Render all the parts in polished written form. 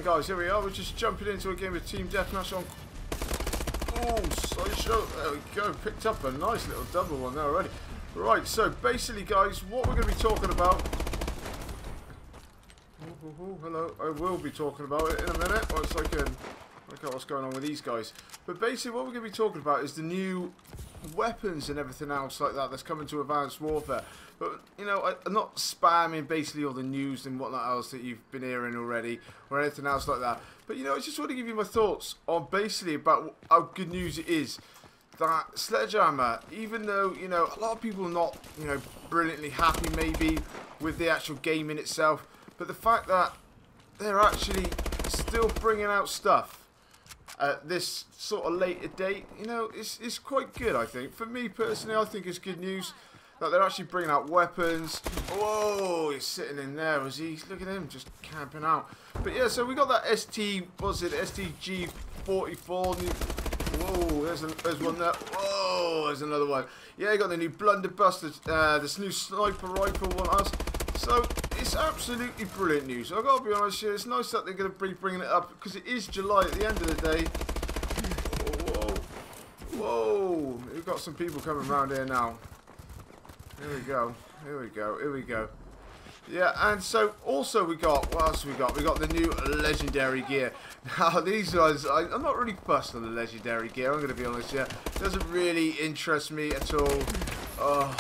guys, here we are. We're just jumping into a game of Team Deathmatch on... Oh, Slideshow. There we go. Picked up a nice little double one there already. Right, so basically, guys, what we're going to be talking about... hello. I will be talking about it in a minute once I can work out what's going on with these guys. But basically, what we're going to be talking about is the new weapons and everything else like that that's coming to Advanced Warfare. But, you know, I'm not spamming basically all the news and whatnot else that you've been hearing already or anything else like that. But, you know, I just want to give you my thoughts on basically about how good news it is that Sledgehammer, even though, you know, a lot of people are not, you know, brilliantly happy maybe with the actual game in itself, but the fact that they're actually still bringing out stuff at this sort of later date, you know, it's quite good, I think. For me personally, I think it's good news that they're actually bringing out weapons. Whoa, he's sitting in there, was he? Look at him, just camping out. But yeah, so we got that STG-44. Whoa, there's one there. Whoa, there's another one. Yeah, you got the new Blunderbuster, this new sniper rifle one else. So it's absolutely brilliant news. I've got to be honest here, it's nice that they're going to be bringing it up because it is July at the end of the day. Whoa, whoa, we've got some people coming around here now. Here we go, here we go, here we go. Yeah, and so also we got, what else we got? We got the new legendary gear. Now these ones, I'm not really fussed on the legendary gear, I'm going to be honest here. It doesn't really interest me at all. Oh,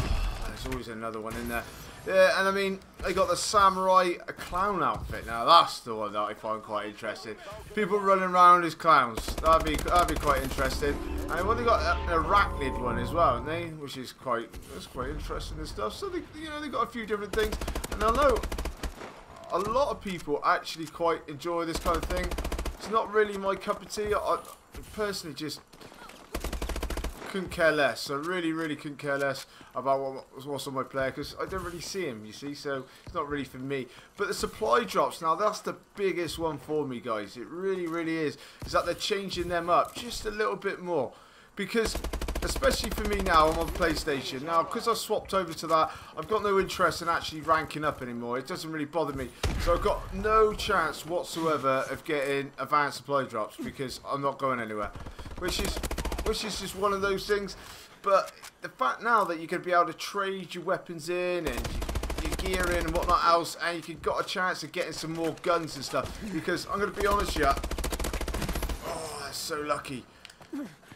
there's always another one in there. Yeah, and I mean, they got the samurai clown outfit. Now that's the one that I find quite interesting. People running around as clowns. That'd be quite interesting. And well, they got an arachnid one as well, haven't they? Which is quite interesting and stuff. So they, you know, they got a few different things. And I know a lot of people actually quite enjoy this kind of thing. It's not really my cup of tea. I personally just couldn't care less. I really couldn't care less about what's on my player because I don't really see him, you see, so it's not really for me. But the supply drops, now that's the biggest one for me, guys. It really is that they're changing them up just a little bit more, because especially for me now, I'm on PlayStation now, because I've swapped over to that. I've got no interest in actually ranking up anymore. It doesn't really bother me, so I've got no chance whatsoever of getting advanced supply drops because I'm not going anywhere, which is just one of those things. But the fact now that you're going to be able to trade your weapons in and your gear in and whatnot else, and you can got a chance of getting some more guns and stuff, because I'm going to be honest here, oh, that's so lucky.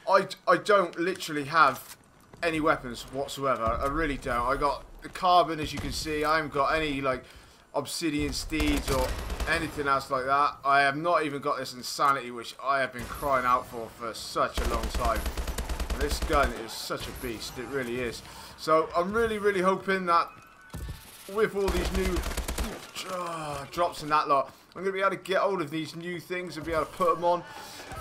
I don't literally have any weapons whatsoever. I really don't. I got the carbon, as you can see. I haven't got any like obsidian steeds or anything else like that. I have not even got this insanity, which I have been crying out for such a long time. And this gun is such a beast, it really is. So I'm really hoping that with all these new drops and that lot, I'm going to be able to get hold of these new things and be able to put them on.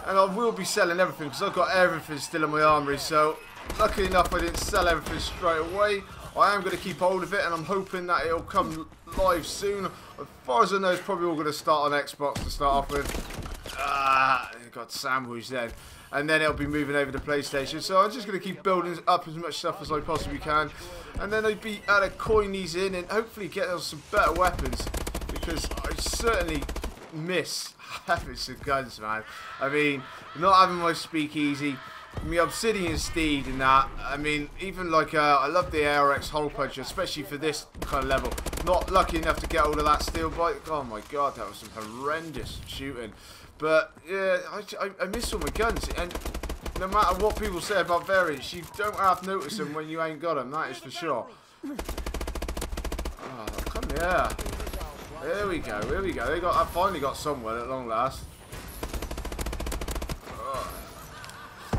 And I will be selling everything because I've got everything still in my armory. So luckily enough, I didn't sell everything straight away. I am going to keep hold of it, and I'm hoping that it'll come live soon. As far as I know, it's probably all going to start on Xbox to start off with. Got sandwich then. And then it'll be moving over to PlayStation. So I'm just going to keep building up as much stuff as I possibly can. And then I'll be able to coin these in and hopefully get us some better weapons. Because I certainly miss having some guns, man. I mean, not having my speakeasy, my obsidian steed and that. I mean, even like I love the ARX hole puncher, especially for this kind of level. Not lucky enough to get all of that steel bike. Oh my god, that was some horrendous shooting. But yeah, I miss all my guns, and no matter what people say about variants, you don't half notice them when you ain't got them. That is for sure. Oh, come here. Here we go. Here we go. I finally got somewhere at long last.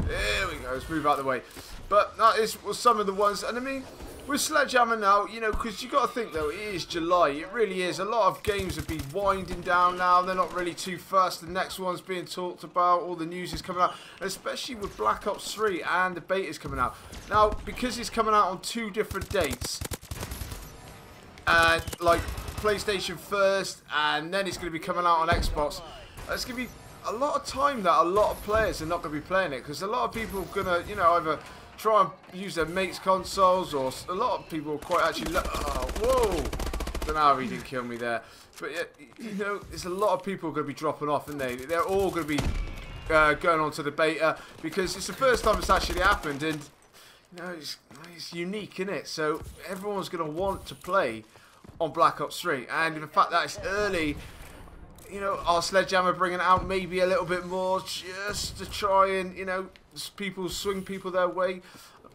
There we go. Let's move out of the way. But that was some of the ones. And I mean, with Sledgehammer now, you know, because you got to think though, it is July. It really is. A lot of games have been winding down now. They're not really too fast. The next one's being talked about. All the news is coming out, especially with Black Ops 3 and the beta's coming out. Now, because it's coming out on 2 different dates, and like PlayStation first, and then it's going to be coming out on Xbox. It's going to be a lot of time that a lot of players are not going to be playing it, because a lot of people are going to, you know, either try and use their mates' consoles, or a lot of people quite actually. Oh, whoa! Don't know how he didn't kill me there. But, you know, there's a lot of people going to be dropping off, aren't they? They're all going to be going on to the beta because it's the first time it's actually happened. And, you know, it's unique, isn't it? So everyone's going to want to play on Black Ops 3. And the fact that it's early, you know, our Sledgehammer bringing it out maybe a little bit more just to try and, you know, swing people their way.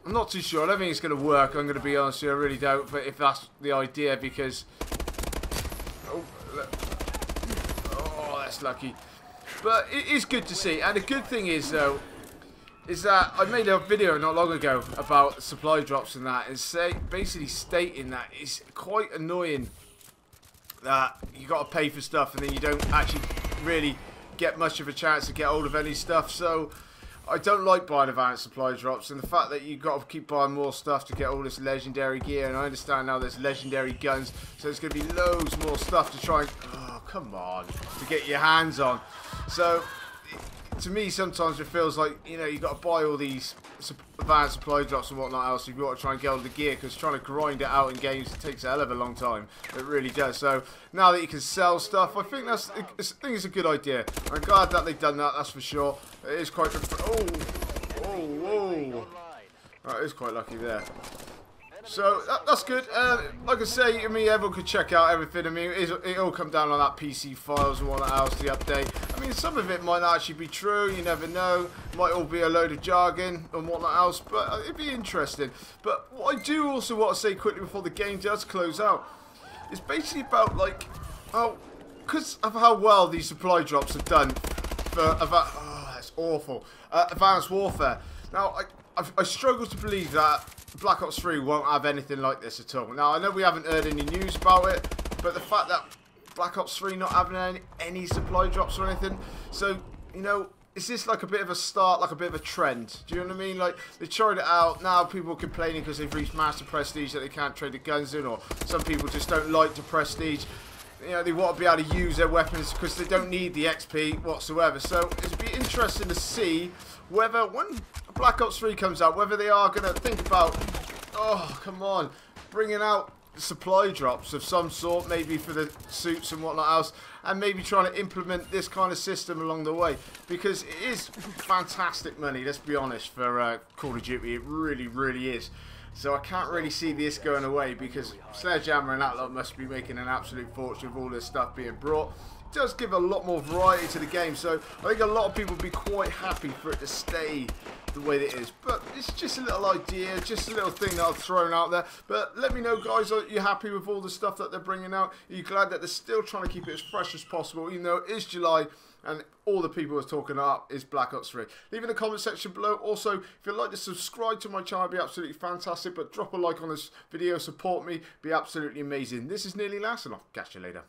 I'm not too sure. I don't think it's going to work. I'm going to be honest with you. I really don't. But if that's the idea, because... Oh, that's lucky. But it is good to see. And the good thing is, though, is that I made a video not long ago about supply drops and that, and basically stating that it's quite annoying that you got to pay for stuff and then you don't actually really get much of a chance to get hold of any stuff. So I don't like buying advanced supply drops, and the fact that you've got to keep buying more stuff to get all this legendary gear, and I understand now there's legendary guns, so there's going to be loads more stuff to try and, oh come on, to get your hands on. So to me sometimes it feels like, you know, you've got to buy all these advanced supply drops and whatnot else. You've got to try and get all the gear, because trying to grind it out in games takes a hell of a long time. It really does. So now that you can sell stuff, I think it's a good idea. I'm glad that they've done that, that's for sure. It is quite... whoa. That is quite lucky there. So that's good. Like I say, I mean, everyone could check out everything. I mean, it all come down on that PC files and whatnot else, the update. I mean, some of it might not actually be true. You never know. It might all be a load of jargon and whatnot else, but it'd be interesting. But what I do also want to say quickly before the game does close out is basically about, like, because of how well these supply drops have done for that's awful. Advanced Warfare. Now, I struggle to believe that Black Ops 3 won't have anything like this at all. Now, I know we haven't heard any news about it, but the fact that Black Ops 3 not having any supply drops or anything, so, you know, is this like a bit of a start, like a bit of a trend? Do you know what I mean? Like, they tried it out, now people are complaining because they've reached master prestige that they can't trade the guns in, or some people just don't like the prestige. You know, they want to be able to use their weapons because they don't need the XP whatsoever. So it'd be interesting to see whether, when Black Ops 3 comes out, whether they are going to think about, oh, come on, bringing out supply drops of some sort, maybe for the suits and whatnot else, and maybe trying to implement this kind of system along the way, because it is fantastic money, let's be honest, for Call of Duty. It really, really is. So I can't really see this going away, because Sledgehammer and that lot must be making an absolute fortune with all this stuff being brought. It does give a lot more variety to the game, so I think a lot of people would be quite happy for it to stay the way that it is. But it's just a little idea, just a little thing that I've thrown out there. But let me know, guys, are you happy with all the stuff that they're bringing out? Are you glad that they're still trying to keep it as fresh as possible, even though it is July and all the people are talking up is Black Ops 3? Leave in the comment section below. Also, if you'd like to subscribe to my channel, it'd be absolutely fantastic. But drop a like on this video, support me, be absolutely amazing. This is Nearly Last, and I'll catch you later.